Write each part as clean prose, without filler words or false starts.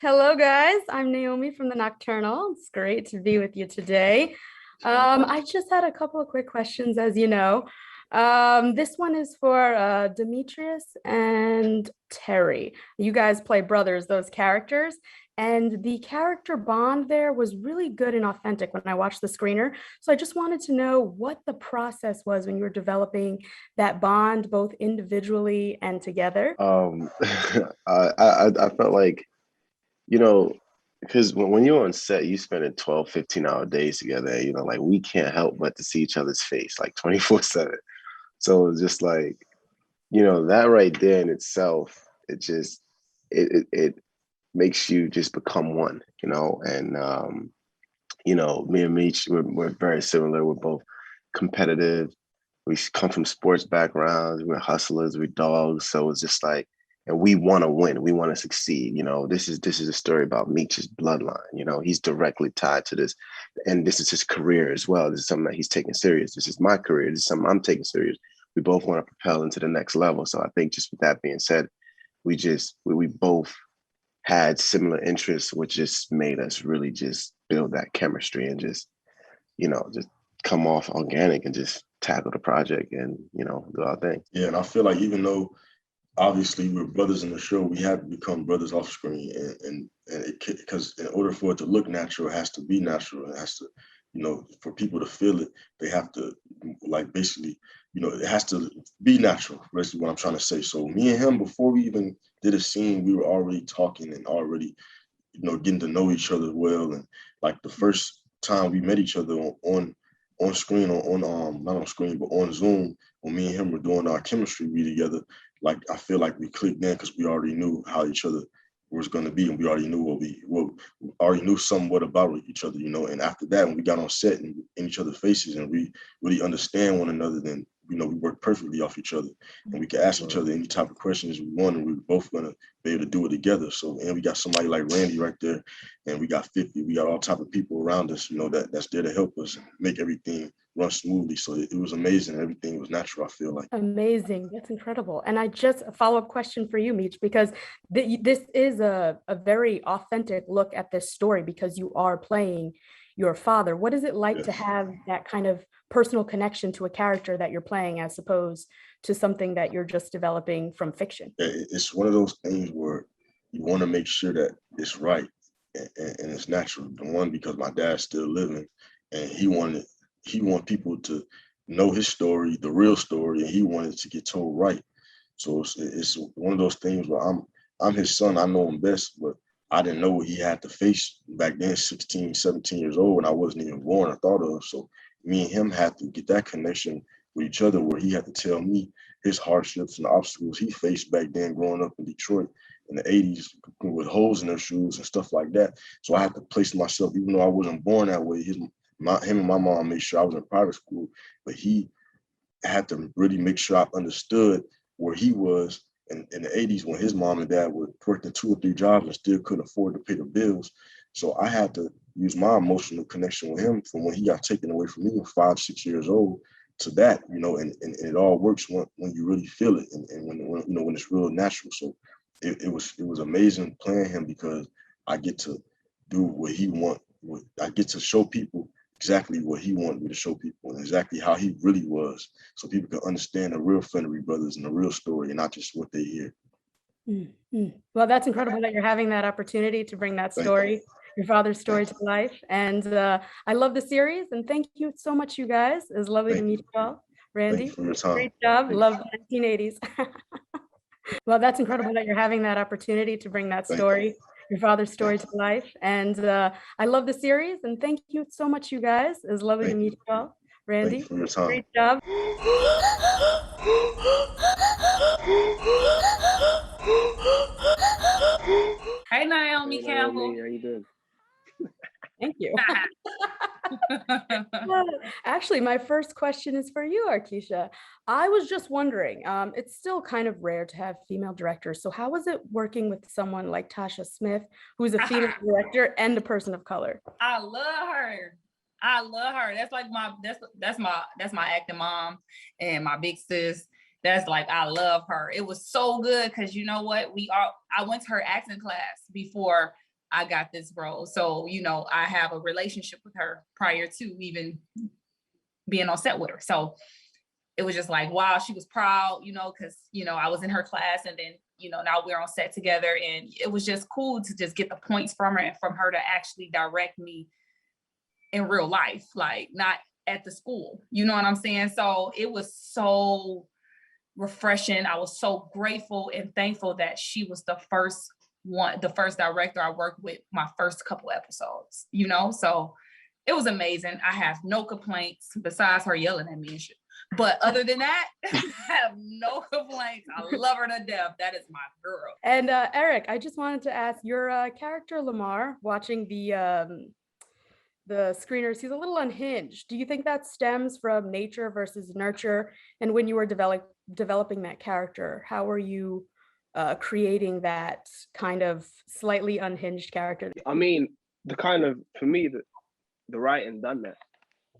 Hello, guys. I'm Naomi from the Nocturnal. It's great to be with you today. I just had a couple of quick questions, as you know. This one is for Demetrius and Terry. You guys play brothers, those characters, and the character bond there was really good and authentic when I watched the screener. So I just wanted to know what the process was when you were developing that bond, both individually and together. I felt like, you know, because when you're on set, you spend 12, 15-hour days together. Like we can't help but to see each other's face like 24/7. So it's just like, that right there in itself, it makes you just become one, and me and Meech, we're very similar. We're both competitive. We come from sports backgrounds. We're hustlers. We're dogs. So it's just like, and we want to win. We want to succeed. This is a story about Meech's bloodline. He's directly tied to this, and this is his career as well. This is something that he's taking serious. This is my career. This is something I'm taking serious. We both want to propel into the next level. So I think, just with that being said, we both had similar interests, which just made us really just build that chemistry and just come off organic and just tackle the project and do our thing. Yeah, and I feel like even though obviously we're brothers in the show, we have to become brothers off screen, and because in order for it to look natural, it has to be natural. It has to, for people to feel it, they have to like basically, it has to be natural. Basically, what I'm trying to say. So me and him, before we even did a scene, we were already talking and already, getting to know each other well. And like the first time we met each other on screen, on not on screen, but on Zoom, when me and him were doing our chemistry read together, like I feel like we clicked in because we already knew how each other was going to be, and we already knew what we already knew somewhat about each other, And after that, when we got on set and in each other's faces, and we really understand one another, then we work perfectly off each other, and we can ask each other any type of questions we want, and we're both gonna be able to do it together. So, and we got somebody like Randy right there, and we got 50, we got all type of people around us, that's there to help us make everything run smoothly. So it was amazing. Everything was natural, I feel like. Amazing. That's incredible. And I just a follow-up question for you, Meech, because this is a very authentic look at this story because you are playing your father. What is it like to Yes. have that kind of personal connection to a character that you're playing as opposed to something that you're just developing from fiction? It's one of those things where you want to make sure that it's right and it's natural. The one, because my dad's still living, and he wanted people to know his story, the real story, and he wanted to get told right. So it's one of those things where I'm his son. I know him best, but I didn't know what he had to face back then, 16, 17 years old, when I wasn't even born or thought of. So me and him had to get that connection with each other, where he had to tell me his hardships and obstacles he faced back then growing up in Detroit in the 80s with holes in their shoes and stuff like that. So I had to place myself, even though I wasn't born that way. Him and my mom made sure I was in private school, but he had to really make sure I understood where he was in the 80s, when his mom and dad were working 2 or 3 jobs and still couldn't afford to pay the bills. So I had to use my emotional connection with him from when he got taken away from me at 5, 6 years old to that, and it all works when you really feel it, and when it's real natural. So it was amazing playing him, because I get to do what he want. I get to show people exactly what he wanted me to show people, and exactly how he really was, so people can understand the real Fennery brothers and the real story, and not just what they hear. Well, that's incredible that you're having that opportunity to bring that Thank you. story, your father's story Thank to you. life. And I love the series. And thank you so much, you guys. It was lovely to Thank meet you. you all. Thank you Randy, for your time. great job. Thank you. Love the 1980s. Well, that's incredible that you're having that opportunity to bring that Thank you. story, your father's story Thank to you. life. And I love the series. And thank you so much, you guys. It was lovely to Thank meet you. you all. Thank you Randy, for your time. great job. Hey, Hey Naomi Naomi, Campbell. how you doing? Thank you. Well, actually, my first question is for you, Arkisha. I was just wondering, it's still kind of rare to have female directors. So how was it working with someone like Tasha Smith, who's a female director and a person of color? I love her. I love her. That's like that's my acting mom and my big sis. That's like, I love her. It was so good because you know what? I went to her acting class before I got this role. So, you know, I have a relationship with her prior to even being on set with her. So it was just like, wow, she was proud, you know, because, you know, I was in her class and then, you know, now we're on set together. And it was just cool to just get the points from her and from her to actually direct me in real life, like not at the school. You know what I'm saying? So it was so refreshing. I was so grateful and thankful that she was the first director I worked with my first couple episodes, you know? So it was amazing. I have no complaints besides her yelling at me and shit. But other than that, I have no complaints. I love her to death. That is my girl. And Eric, I just wanted to ask your character Lamar, watching the screeners, he's a little unhinged. Do you think that stems from nature versus nurture? And when you were developing that character, how were you creating that kind of slightly unhinged character? I mean, for me, the writing done that.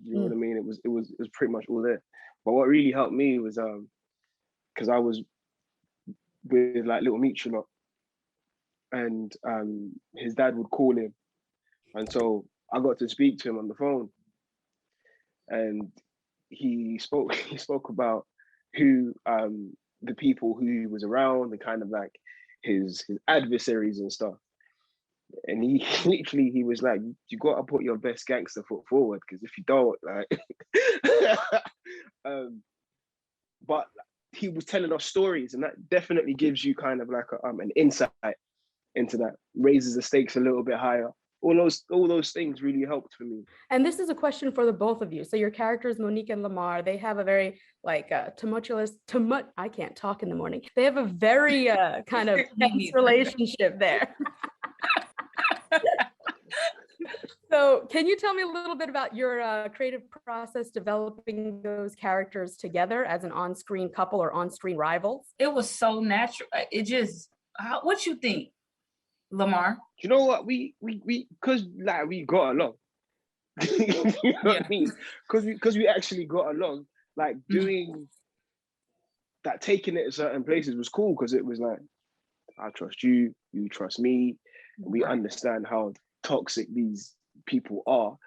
You know what I mean? It was pretty much all there. But what really helped me was because I was with like Lil Meech a lot, and his dad would call him, and so I got to speak to him on the phone, and he spoke about who the people who he was around and kind of like his adversaries and stuff. And he literally, he was like, you got to put your best gangster foot forward, because if you don't, like, but he was telling us stories, and that definitely gives you kind of like an insight into that, raises the stakes a little bit higher. All those things really helped for me. And this is a question for the both of you. So your characters, Monique and Lamar, they have a very like I can't talk in the morning. They have a very kind of tense relationship there. So can you tell me a little bit about your creative process developing those characters together as an on-screen couple or on-screen rivals? It was so natural. It just, what you think, Lamar? You know what, we because like we got along. You know what I mean? Because we actually got along. Like doing that, taking it to certain places was cool, because it was like, I trust you, you trust me, and we understand how toxic these people are.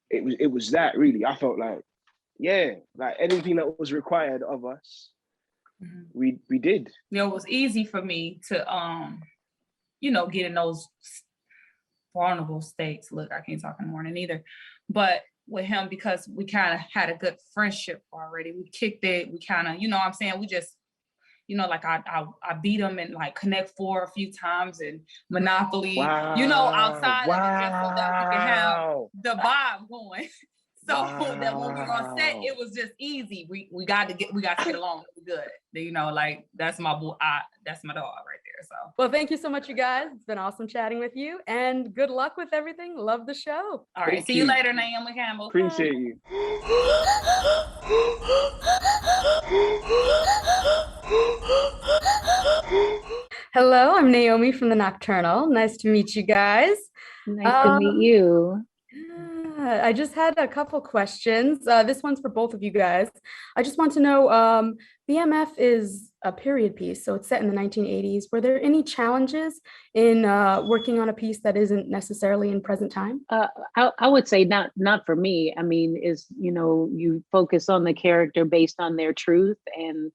It was that really. I felt like, yeah, like anything that was required of us, we did. You know, it was easy for me to you know, get in those vulnerable states. Look, I can't talk in the morning either. But with him, because we kind of had a good friendship already. We kicked it. We kind of, you know what I'm saying? We just, you know, like I beat him in like Connect Four a few times and Monopoly, wow, you know, outside wow, of it, just so that we can have the vibe going. So that when we were on set, it was just easy. We got to get along good. You know, like that's my boy, that's my dog right there. So well, thank you so much, you guys. It's been awesome chatting with you, and good luck with everything. Love the show. All right, see you later, Naomi Campbell. Appreciate you. Hello, I'm Naomi from the Nocturnal. Nice to meet you guys. Nice to meet you. I just had a couple questions. This one's for both of you guys. I just want to know, BMF is a period piece, so it's set in the 1980s. Were there any challenges in working on a piece that isn't necessarily in present time? I would say not for me. I mean, is, you know, you focus on the character based on their truth and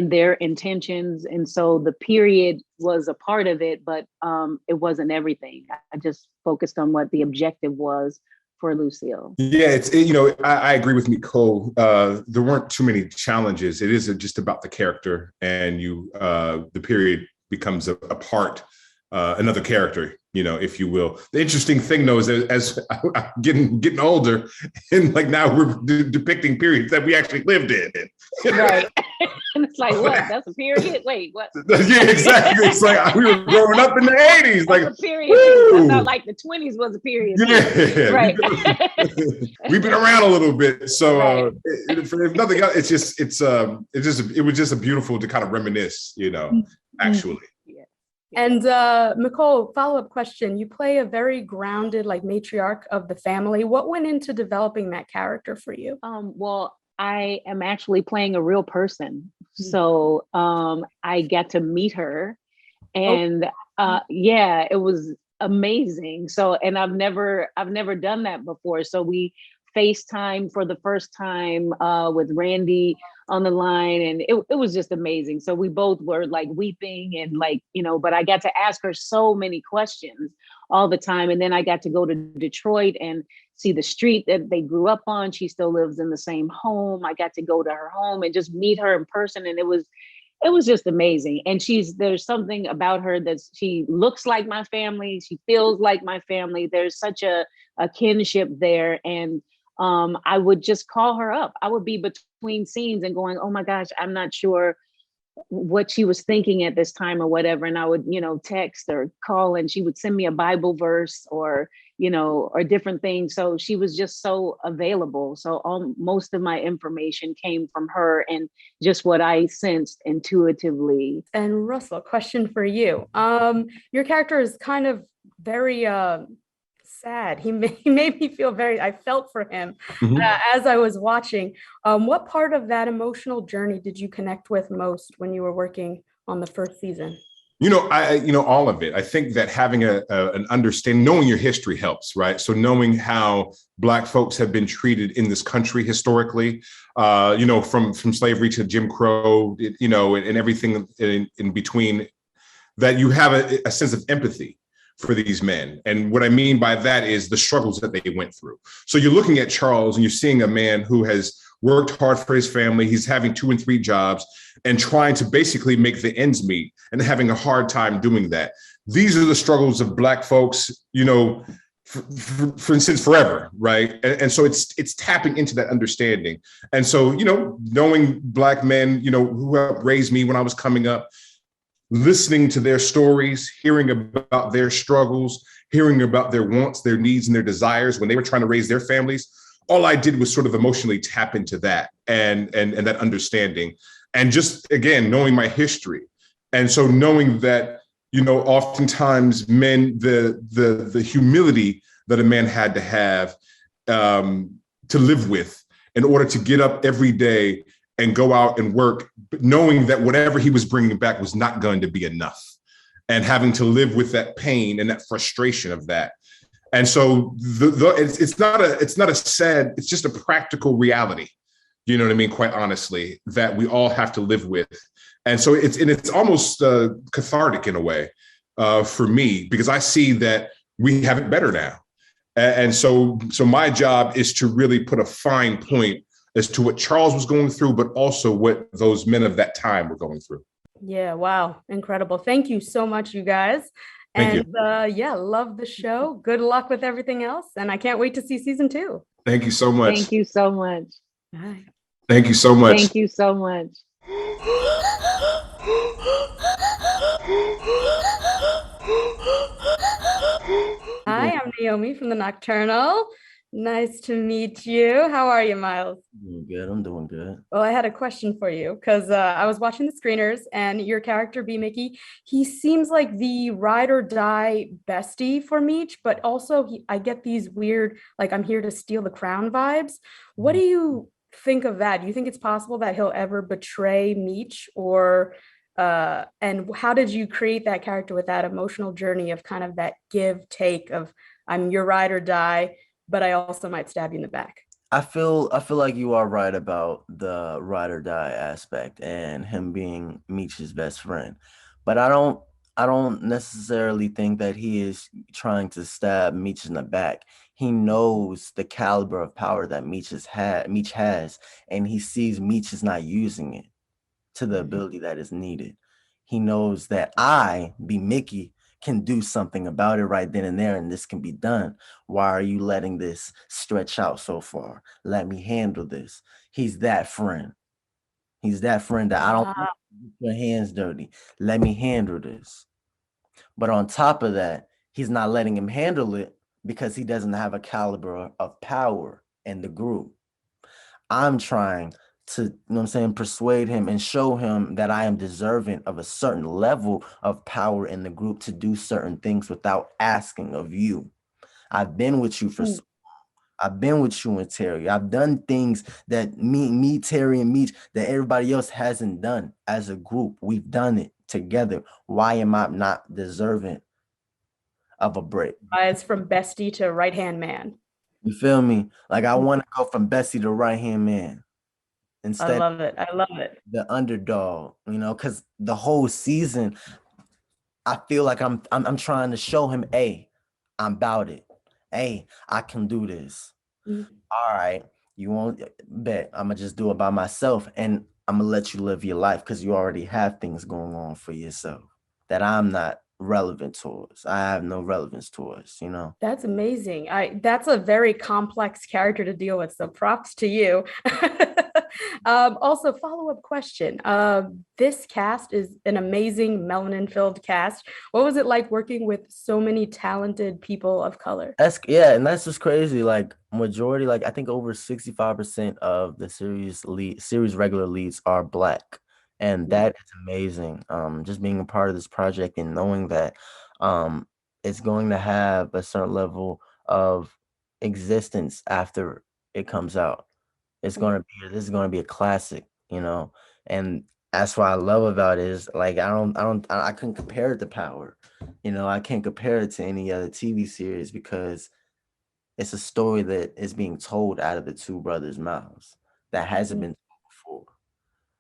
their intentions. And so the period was a part of it, but it wasn't everything. I just focused on what the objective was for Lucille. Yeah, you know, I agree with Nicole. There weren't too many challenges. It isn't just about the character, and the period becomes a part, another character, you know, if you will. The interesting thing though is that as I'm getting older, and like now we're depicting periods that we actually lived in. Right. And it's like, what? That's a period? Wait, what? Yeah, exactly. It's like we were growing up in the 80s. Like, a period. I thought like the 20s was a period. Yeah. Right. We've been around a little bit. So if nothing else, it was just a beautiful to kind of reminisce, you know, actually. Yeah. And Nicole, follow-up question. You play a very grounded, like matriarch of the family. What went into developing that character for you? Well, I am actually playing a real person. So I got to meet her, and yeah, it was amazing. So, and I've never done that before. So we FaceTime for the first time with Randy on the line, and it was just amazing. So we both were like weeping and like, but I got to ask her so many questions all the time. And then I got to go to Detroit and see the street that they grew up on. She still lives in the same home. I got to go to her home and just meet her in person, and it was just amazing. And there's something about her that she looks like my family. She feels like my family. There's such a kinship there. And I would just call her up. I would be between scenes and going, oh my gosh, I'm not sure what she was thinking at this time or whatever. And I would, text or call, and she would send me a Bible verse or different things. So she was just so available. So most of my information came from her and just what I sensed intuitively. And Russell, a question for you. Your character is kind of very sad. He made me feel I felt for him as I was watching. What part of that emotional journey did you connect with most when you were working on the first season? All of it. I think that having an understanding, knowing your history helps, right? So knowing how Black folks have been treated in this country historically, from slavery to Jim Crow, and everything in between, that you have a sense of empathy for these men. And what I mean by that is the struggles that they went through. So you're looking at Charles and you're seeing a man who has worked hard for his family. He's having 2 and 3 jobs and trying to basically make the ends meet and having a hard time doing that. These are the struggles of Black folks, for instance, forever, right? And so it's tapping into that understanding. And so, knowing Black men, who helped raise me when I was coming up, listening to their stories, hearing about their struggles, hearing about their wants, their needs, and their desires when they were trying to raise their families, all I did was sort of emotionally tap into that and that understanding. And just, again, knowing my history. And so knowing that, oftentimes men, the humility that a man had to have to live with in order to get up every day and go out and work, knowing that whatever he was bringing back was not going to be enough, and having to live with that pain and that frustration of that. And so it's not a sad, it's just a practical reality. You know what I mean? Quite honestly, that we all have to live with. And so it's almost cathartic in a way for me, because I see that we have it better now. And so my job is to really put a fine point as to what Charles was going through, but also what those men of that time were going through. Yeah, wow, incredible. Thank you so much, you guys. Thank And yeah, love the show. Good luck with everything else. And I can't wait to see season 2. Thank you so much. Thank you so much. Bye. Thank you so much. Thank you so much. Hi, I'm Naomi from the Nocturnal. Nice to meet you. How are you, Miles? Doing good. I'm doing good. Well, I had a question for you because I was watching the screeners, and your character, B. Mickey, he seems like the ride or die bestie for Meech, but also I get these weird, like, I'm here to steal the crown vibes. What do you think of that? Do you think it's possible that he'll ever betray Meech, or and how did you create that character with that emotional journey of kind of that give take of I'm your ride or die, but I also might stab you in the back? I feel like you are right about the ride or die aspect and him being Meech's best friend. But I don't necessarily think that he is trying to stab Meech in the back. He knows the caliber of power that Meech has, and he sees Meech is not using it to the ability that is needed. He knows that I, B. Mickey, can do something about it right then and there, and this can be done. Why are you letting this stretch out so far? Let me handle this. He's that friend. He's that friend that I don't want to get your hands dirty. Let me handle this. But on top of that, he's not letting him handle it because he doesn't have a caliber of power in the group. I'm trying to, you know what I'm saying, persuade him and show him that I am deserving of a certain level of power in the group to do certain things without asking of you. I've been with you for so long. I've been with you and Terry. I've done things that me, Terry, and Meech that everybody else hasn't done as a group. We've done it together. Why am I not deserving of a break? Rise from bestie to right-hand man. You feel me? Like I want to go from Bessie to right-hand man I instead love it. I love it. the underdog, you know, because the whole season, I feel like I'm trying to show him, hey, I'm about it. Hey, I can do this. All right, you won't bet. I'm gonna just do it by myself, and I'm gonna let you live your life because you already have things going on for yourself that I'm not relevant towards. I have no relevance towards, you know. That's amazing. That's a very complex character to deal with. So props to you. Also, follow-up question. This cast is an amazing melanin-filled cast. What was it like working with so many talented people of color? And that's just crazy. Like majority, like I think over 65% of the series regular leads are Black. And that is amazing. Just being a part of this project and knowing that it's going to have a certain level of existence after it comes out. This is gonna be a classic, you know. And that's what I love about it is like I couldn't compare it to Power. You know, I can't compare it to any other TV series because it's a story that is being told out of the two brothers' mouths that hasn't been told before.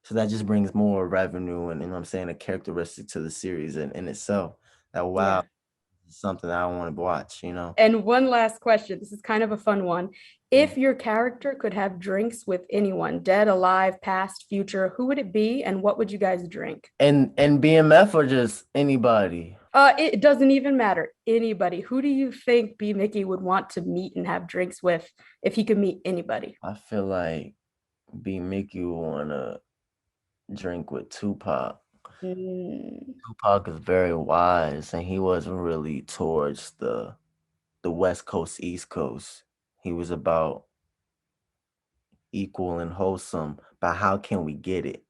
So that just brings more revenue and, you know what I'm saying, a characteristic to the series in itself. That wow, something that I want to watch, you know. And one last question. This is kind of a fun one. If your character could have drinks with anyone, dead, alive, past, future, who would it be and what would you guys drink? And BMF or just anybody? It doesn't even matter. Anybody. Who do you think B. Mickey would want to meet and have drinks with if he could meet anybody? I feel like B. Mickey would want to drink with Tupac. Tupac is very wise and he wasn't really towards the West Coast, East Coast. He was about equal and wholesome, but how can we get it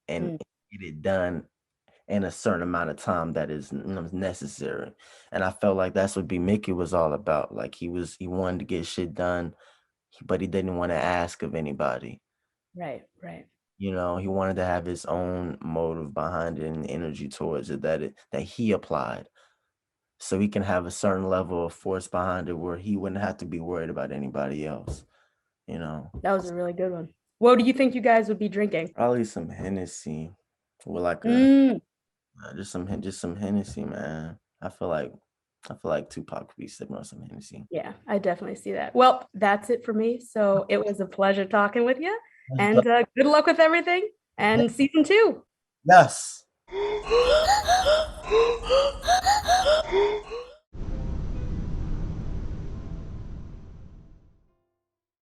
and get it done in a certain amount of time that is necessary? And I felt like that's what B. Mickey was all about. Like he wanted to get shit done, but he didn't want to ask of anybody. Right. You know, he wanted to have his own motive behind it and energy towards it that he applied. So he can have a certain level of force behind it where he wouldn't have to be worried about anybody else, you know. That was a really good one. What do you think you guys would be drinking? Probably some Hennessy with like just some Hennessy, man. I feel like Tupac could be sipping on some Hennessy. Yeah, I definitely see that. Well, that's it for me. So it was a pleasure talking with you and good luck with everything and season 2. Yes.